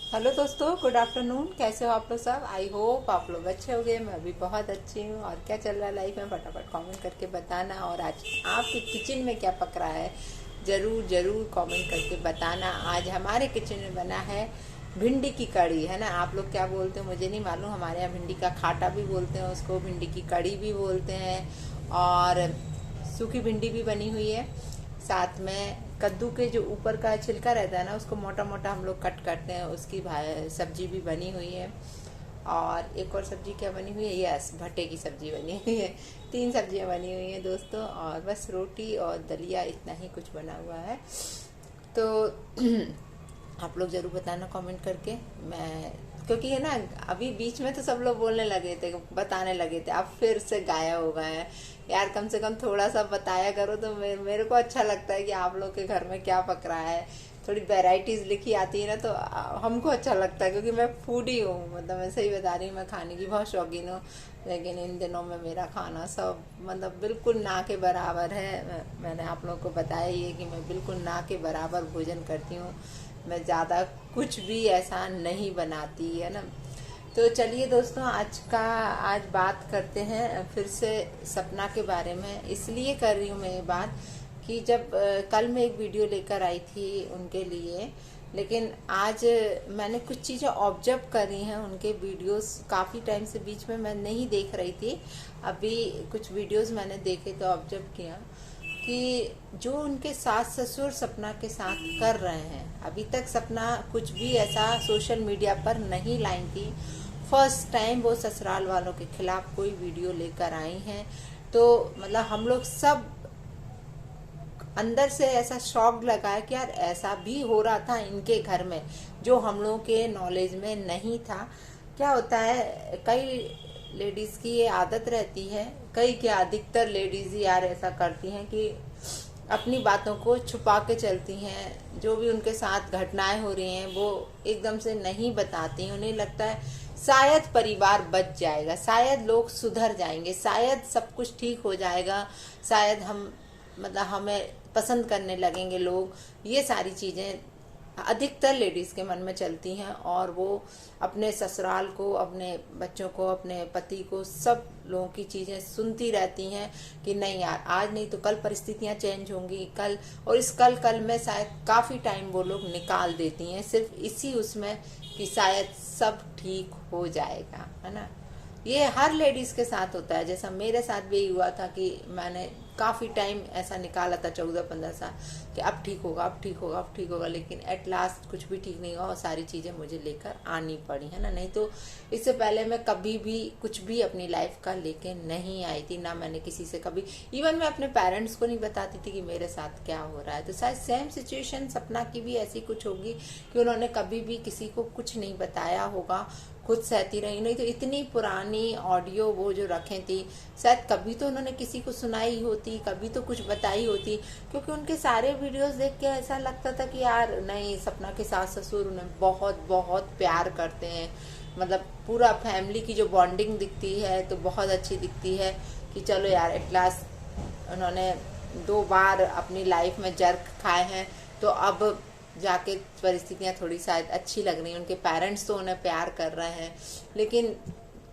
Hello दोस्तों, good afternoon. कैसे हो आप लोग सब? आई होप आप लोग अच्छे हो गए। मैं भी बहुत अच्छी हूँ। और क्या चल रहा है लाइफ में, फटाफट कमेंट करके बताना। और आज आपके किचन में क्या पक रहा है, ज़रूर ज़रूर कमेंट करके बताना। आज हमारे किचन में बना है भिंडी की कड़ी, है ना। आप लोग क्या बोलते हो मुझे नहीं मालूम। हमारे यहाँ भिंडी का खाटा भी बोलते हैं उसको, भिंडी की कड़ी भी बोलते हैं। और सूखी भिंडी भी बनी हुई है। साथ में कद्दू के जो ऊपर का छिलका रहता है ना, उसको मोटा मोटा हम लोग कट करते हैं, उसकी सब्जी भी बनी हुई है। और एक और सब्जी क्या बनी हुई है, यस, भट्टे की सब्जी बनी हुई है। 3 सब्जियां बनी हुई हैं दोस्तों, और बस रोटी और दलिया, इतना ही कुछ बना हुआ है। तो आप लोग ज़रूर बताना कमेंट करके। मैं क्योंकि है ना, अभी बीच में तो सब लोग बोलने लगे थे, बताने लगे थे, अब फिर से गायब हो गए हैं। यार कम से कम थोड़ा सा बताया करो तो मेरे को अच्छा लगता है कि आप लोग के घर में क्या पक रहा है। थोड़ी वैरायटीज लिखी आती है ना, तो हमको अच्छा लगता है, क्योंकि मैं फूडी हूँ। मतलब मैं सही बता रही हूँ, मैं खाने की बहुत शौकीन हूँ। लेकिन इन दिनों में मेरा खाना सब मतलब बिल्कुल ना के बराबर है। मैंने आप लोगों को बताया ही है कि मैं बिल्कुल ना के बराबर भोजन करती हूँ। मैं ज़्यादा कुछ भी ऐसा नहीं बनाती, है ना। तो चलिए दोस्तों, आज बात करते हैं फिर से सपना के बारे में। इसलिए कर रही हूँ मैं ये बात कि जब कल मैं एक वीडियो लेकर आई थी उनके लिए, लेकिन आज मैंने कुछ चीज़ें ऑब्जर्व करी हैं। उनके वीडियोस काफ़ी टाइम से बीच में मैं नहीं देख रही थी। अभी कुछ वीडियोस मैंने देखे तो ऑब्जर्व किया कि जो उनके सास ससुर सपना के साथ कर रहे हैं, अभी तक सपना कुछ भी ऐसा सोशल मीडिया पर नहीं लाई थी। फर्स्ट टाइम वो ससुराल वालों के खिलाफ कोई वीडियो लेकर आई हैं। तो मतलब हम लोग सब अंदर से ऐसा शॉक लगा है कि यार ऐसा भी हो रहा था इनके घर में, जो हम लोगों के नॉलेज में नहीं था। क्या होता है, कई लेडीज की ये आदत रहती है, कई क्या अधिकतर लेडीज ही यार ऐसा करती हैं कि अपनी बातों को छुपा के चलती हैं। जो भी उनके साथ घटनाएं हो रही हैं वो एकदम से नहीं बताती। उन्हें लगता है शायद परिवार बच जाएगा, शायद लोग सुधर जाएंगे, शायद सब कुछ ठीक हो जाएगा, शायद हम मतलब हमें पसंद करने लगेंगे लोग। ये सारी चीज़ें अधिकतर लेडीज़ के मन में चलती हैं, और वो अपने ससुराल को, अपने बच्चों को, अपने पति को, सब लोगों की चीज़ें सुनती रहती हैं कि नहीं यार, आज नहीं तो कल परिस्थितियां चेंज होंगी, कल। और इस कल कल में शायद काफ़ी टाइम वो लोग निकाल देती हैं सिर्फ इसी उसमें कि शायद सब ठीक हो जाएगा, है ना। ये हर लेडीज के साथ होता है। जैसा मेरे साथ भी हुआ था कि मैंने काफ़ी टाइम ऐसा निकाला था, 14-15 साल, कि अब ठीक होगा, अब ठीक होगा, अब ठीक होगा। लेकिन एट लास्ट कुछ भी ठीक नहीं हुआ, और सारी चीज़ें मुझे लेकर आनी पड़ी, है ना। नहीं तो इससे पहले मैं कभी भी कुछ भी अपनी लाइफ का लेके नहीं आई थी। ना मैंने किसी से कभी, इवन मैं अपने पेरेंट्स को नहीं बताती थी कि मेरे साथ क्या हो रहा है। तो शायद सेम सिचुएशन सपना की भी ऐसी कुछ होगी कि उन्होंने कभी भी किसी को कुछ नहीं बताया होगा, खुद सहती रही। नहीं तो इतनी पुरानी ऑडियो वो जो रखे थी, शायद कभी तो उन्होंने किसी को सुनाई होती, कभी तो कुछ बताई होती। क्योंकि उनके सारे वीडियोस देख के ऐसा लगता था कि यार नहीं, सपना के सास ससुर उन्हें बहुत बहुत प्यार करते हैं। मतलब पूरा फैमिली की जो बॉन्डिंग दिखती है तो बहुत अच्छी दिखती है कि चलो यार, एट लास्ट उन्होंने 2 बार अपनी लाइफ में जर्क खाए हैं, तो अब जाके परिस्थितियां थोड़ी शायद अच्छी लग रही हैं। उनके पेरेंट्स तो उन्हें प्यार कर रहे हैं, लेकिन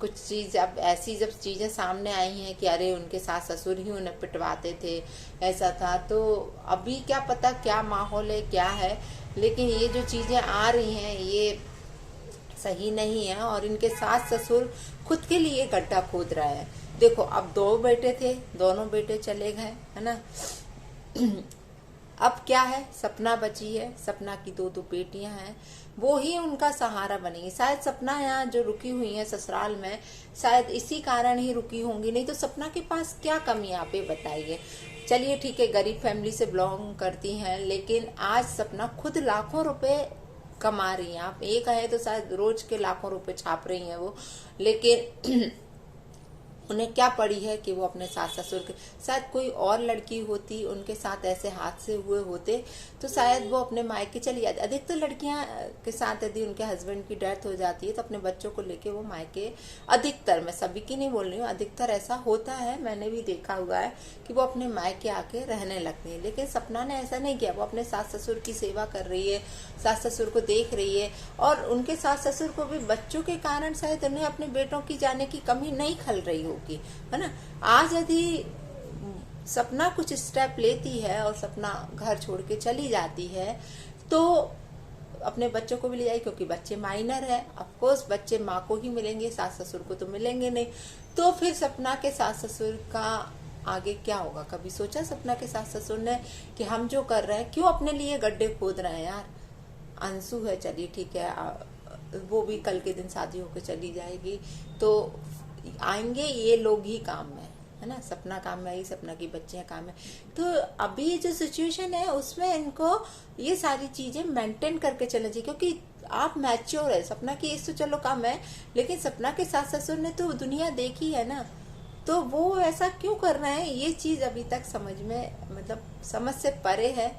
कुछ चीज़ अब ऐसी जब चीज़ें सामने आई हैं कि अरे उनके सास ससुर ही उन्हें पिटवाते थे, ऐसा था। तो अभी क्या पता क्या माहौल है, क्या है। लेकिन ये जो चीज़ें आ रही हैं ये सही नहीं है, और इनके सास ससुर खुद के लिए गड्ढा खोद रहा है। देखो, अब 2 बेटे थे, दोनों बेटे चले गए, है ना। अब क्या है, सपना बची है। सपना की 2 बेटियां हैं, वो ही उनका सहारा बनेगी। शायद सपना यहाँ जो रुकी हुई है ससुराल में, शायद इसी कारण ही रुकी होंगी। नहीं तो सपना के पास क्या कमी है, आप ये बताइए। चलिए ठीक है, गरीब फैमिली से बिलोंग करती हैं, लेकिन आज सपना खुद लाखों रुपए कमा रही हैं। आप ये कहें तो शायद रोज के लाखों रुपए छाप रही हैं वो। लेकिन उन्हें क्या पड़ी है कि वो अपने सास ससुर के, शायद कोई और लड़की होती उनके साथ ऐसे हादसे हुए होते तो शायद वो अपने मायके चली जाती। अधिकतर लड़कियां के साथ यदि उनके हस्बैंड की डेथ हो जाती है तो अपने बच्चों को लेके वो मायके, अधिकतर, मैं सभी की नहीं बोल रही हूँ, अधिकतर ऐसा होता है, मैंने भी देखा हुआ है कि वो अपने मायके आके रहने लगती है। लेकिन सपना ने ऐसा नहीं किया, वो अपने सास ससुर की सेवा कर रही है, सास ससुर को देख रही है, और उनके सास ससुर को भी बच्चों के कारण शायद उन्हें अपने बेटों की जाने की कमी नहीं खल रही होगी, है ना। आज यदि सपना कुछ स्टेप लेती है और सपना घर छोड़ के चली जाती है तो अपने बच्चों को भी ले जाएगी, क्योंकि बच्चे माइनर है, ऑफ कोर्स बच्चे माँ को ही मिलेंगे, सास ससुर को तो मिलेंगे नहीं। तो फिर सपना के सास ससुर का आगे क्या होगा? कभी सोचा सपना के सास ससुर ने कि हम जो कर रहे हैं, क्यों अपने लिए गड्ढे खोद रहे हैं यार। अंशु है, चलिए ठीक है, वो भी कल के दिन शादी होकर चली जाएगी तो आएंगे ये लोग ही काम में, है ना। सपना काम में आई, सपना की बच्चियां काम में। तो अभी जो सिचुएशन है उसमें इनको ये सारी चीजें मेंटेन करके चलना चाहिए, क्योंकि आप मैच्योर है। सपना की एज तो चलो कम है, लेकिन सपना के सास ससुर ने तो दुनिया देखी है ना, तो वो ऐसा क्यों कर रहे हैं, ये चीज अभी तक समझ में, मतलब समझ से परे है।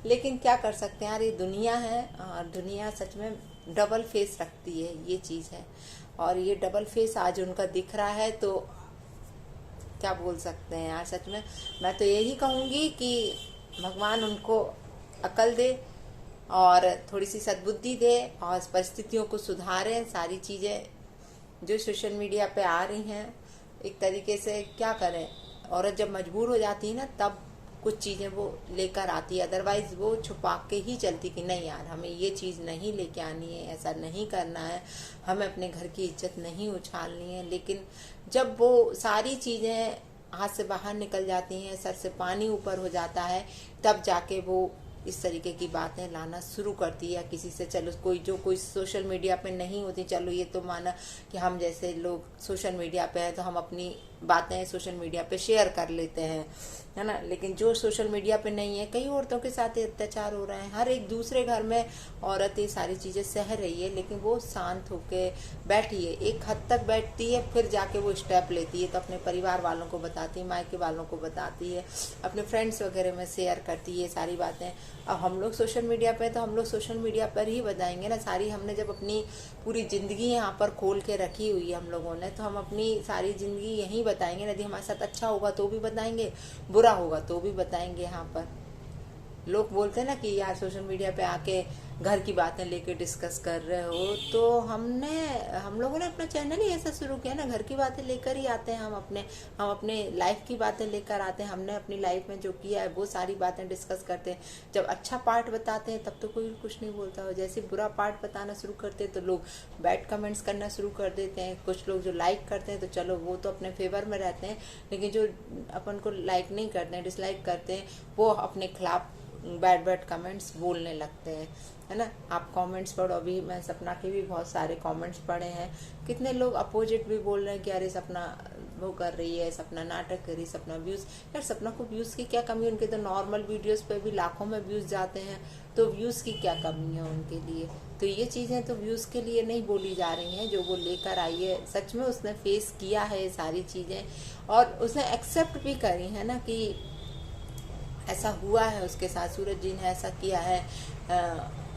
लेकिन क्या कर सकते हैं यार, ये दुनिया है, और दुनिया सच में डबल फेस रखती है, ये चीज है। और ये डबल फेस आज उनका दिख रहा है तो क्या बोल सकते हैं यार। सच में मैं तो यही कहूंगी कि भगवान उनको अकल दे और थोड़ी सी सद्बुद्धि दे और परिस्थितियों को सुधारें। सारी चीजें जो सोशल मीडिया पे आ रही हैं, एक तरीके से क्या करें, औरत जब मजबूर हो जाती है ना तब कुछ चीजें वो लेकर आती है, अदरवाइज वो छुपा के ही चलती कि नहीं यार हमें ये चीज नहीं लेके आनी है, ऐसा नहीं करना है, हमें अपने घर की इज्जत नहीं उछालनी है। लेकिन जब वो सारी चीजें हाथ से बाहर निकल जाती हैं, सर से पानी ऊपर हो जाता है, तब जाके वो इस तरीके की बातें लाना शुरू करती है। किसी से चलो कोई सोशल मीडिया पे नहीं होती, चलो ये तो माना कि हम जैसे लोग सोशल मीडिया पे हैं तो हम अपनी बातें सोशल मीडिया पे शेयर कर लेते हैं, है ना। लेकिन जो सोशल मीडिया पे नहीं है, कई औरतों के साथ अत्याचार हो रहे हैं, हर एक दूसरे घर में औरत ये सारी चीजें सह रही है, लेकिन वो शांत होके बैठी है, एक हद तक बैठती है, फिर जाके वो स्टेप लेती है, तो अपने परिवार वालों को बताती है, मायके वालों को बताती है, अपने फ्रेंड्स वगैरह में शेयर करती है सारी बातें। अब हम लोग सोशल मीडिया पे, तो हम लोग सोशल मीडिया पर ही बताएंगे ना सारी। हमने जब अपनी पूरी जिंदगी यहाँ पर खोल के रखी हुई है हम लोगों ने, तो हम अपनी सारी जिंदगी यहीं बताएंगे। यदि हमारे साथ अच्छा होगा तो भी बताएंगे, बुरा होगा तो भी बताएंगे। यहाँ पर लोग बोलते हैं ना कि यार सोशल मीडिया पे आके घर की बातें लेके डिस्कस कर रहे हो, तो हम लोगों ने अपना चैनल ही ऐसा शुरू किया ना, घर की बातें लेकर ही आते हैं। हम अपने लाइफ की बातें लेकर आते हैं, हमने अपनी लाइफ में जो किया है वो सारी बातें डिस्कस करते हैं। जब अच्छा पार्ट बताते हैं तब तो कोई कुछ नहीं बोलता हो, जैसे बुरा पार्ट बताना शुरू करते हैं तो लोग बैड कमेंट्स करना शुरू कर देते हैं। कुछ लोग जो लाइक करते हैं तो चलो वो तो अपने फेवर में रहते हैं, लेकिन जो अपन को लाइक नहीं करते हैं, डिसलाइक करते हैं, वो अपने खिलाफ बैड कमेंट्स बोलने लगते हैं, है ना। आप कमेंट्स पढ़ो, अभी मैं सपना के भी बहुत सारे कमेंट्स पढ़े हैं, कितने लोग अपोजिट भी बोल रहे हैं कि अरे सपना वो कर रही है, सपना नाटक कर रही है, सपना व्यूज। यार सपना को व्यूज की क्या कमी है, उनके तो नॉर्मल वीडियोस पे भी लाखों में व्यूज जाते हैं, तो व्यूज की क्या कमी है उनके लिए। तो ये चीजें तो व्यूज के लिए नहीं बोली जा रही हैं, जो वो लेकर आई है सच में उसने फेस किया है ये सारी चीजें, और उसने एक्सेप्ट भी करी है ना कि ऐसा हुआ है उसके साथ, सूरज जी ने ऐसा किया है,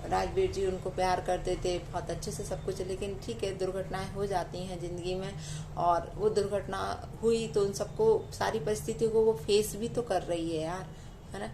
राजवीर जी उनको प्यार करते थे बहुत अच्छे से सब कुछ, लेकिन ठीक है दुर्घटनाएं हो जाती हैं जिंदगी में, और वो दुर्घटना हुई तो उन सबको सारी परिस्थितियों को वो फेस भी तो कर रही है यार, है ना।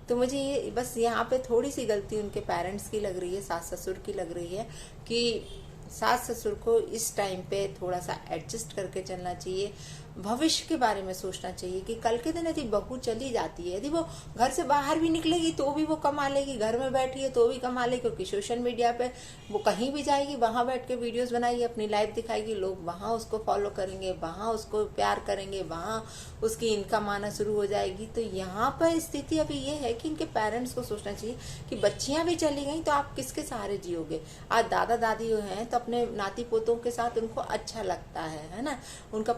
तो मुझे ये बस यहाँ पे थोड़ी सी गलती उनके पेरेंट्स की लग रही है, सास ससुर की लग रही है, कि सास ससुर को इस टाइम पे थोड़ा सा एडजस्ट करके चलना चाहिए, भविष्य के बारे में सोचना चाहिए कि कल के दिन यदि बहू चली जाती है, यदि वो घर से बाहर भी निकलेगी तो भी वो कमा लेगी, घर में बैठी है तो भी कमा लेगी, क्योंकि सोशल मीडिया पे वो कहीं भी जाएगी वहां बैठ के वीडियोस बनाएगी, अपनी लाइफ दिखाएगी, लोग वहां उसको फॉलो करेंगे, वहां उसको प्यार करेंगे, वहां उसकी इनकम आना शुरू हो जाएगी। तो यहाँ पर स्थिति अभी ये है कि इनके पेरेंट्स को सोचना चाहिए कि बच्चियां भी चली गई तो आप किसके सहारे जियोगे। आज दादा दादी हैं तो अपने नाती पोतों के साथ उनको अच्छा लगता है ना, उनका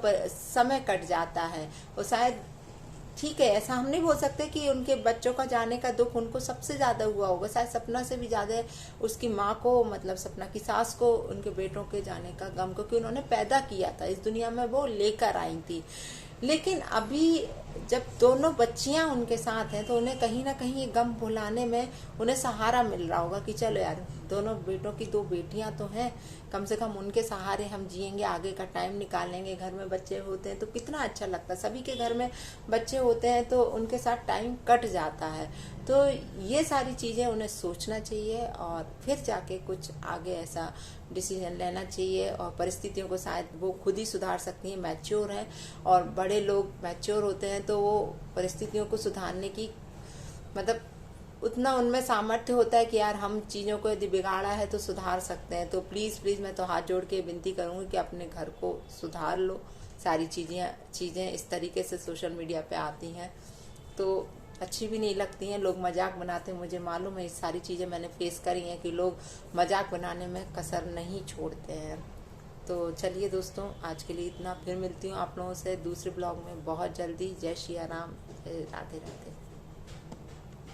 समय कट जाता है, और शायद ठीक है, ऐसा हम नहीं बोल सकते कि उनके बच्चों का जाने का दुख उनको सबसे ज्यादा हुआ होगा, शायद सपना से भी ज्यादा उसकी माँ को, मतलब सपना की सास को उनके बेटों के जाने का गम, क्योंकि उन्होंने पैदा किया था इस दुनिया में, वो लेकर आई थी। लेकिन अभी जब दोनों बच्चियां उनके साथ हैं तो उन्हें कहीं ना कहीं ये गम भुलाने में उन्हें सहारा मिल रहा होगा कि चलो यार, दोनों बेटों की 2 बेटियां तो हैं, कम से कम उनके सहारे हम जिएंगे, आगे का टाइम निकालेंगे। घर में बच्चे होते हैं तो कितना अच्छा लगता है, सभी के घर में बच्चे होते हैं तो उनके साथ टाइम कट जाता है। तो ये सारी चीज़ें उन्हें सोचना चाहिए और फिर जाके कुछ आगे ऐसा डिसीजन लेना चाहिए, और परिस्थितियों को शायद वो खुद ही सुधार सकती हैं, मैच्योर हैं। और बड़े लोग मैच्योर होते हैं तो वो परिस्थितियों को सुधारने की, मतलब उतना उनमें सामर्थ्य होता है कि यार हम चीज़ों को यदि बिगाड़ा है तो सुधार सकते हैं। तो प्लीज़ प्लीज़ मैं तो हाथ जोड़ के विनती करूँगी कि अपने घर को सुधार लो। सारी चीज़ें इस तरीके से सोशल मीडिया पे आती हैं तो अच्छी भी नहीं लगती हैं, लोग मजाक बनाते हैं। मुझे मालूम है, ये सारी चीज़ें मैंने फेस करी हैं कि लोग मजाक बनाने में कसर नहीं छोड़ते हैं। तो चलिए दोस्तों, आज के लिए इतना, फिर मिलती हूँ आप लोगों से दूसरे ब्लॉग में बहुत जल्दी। जय श्री राम, राधे राधे।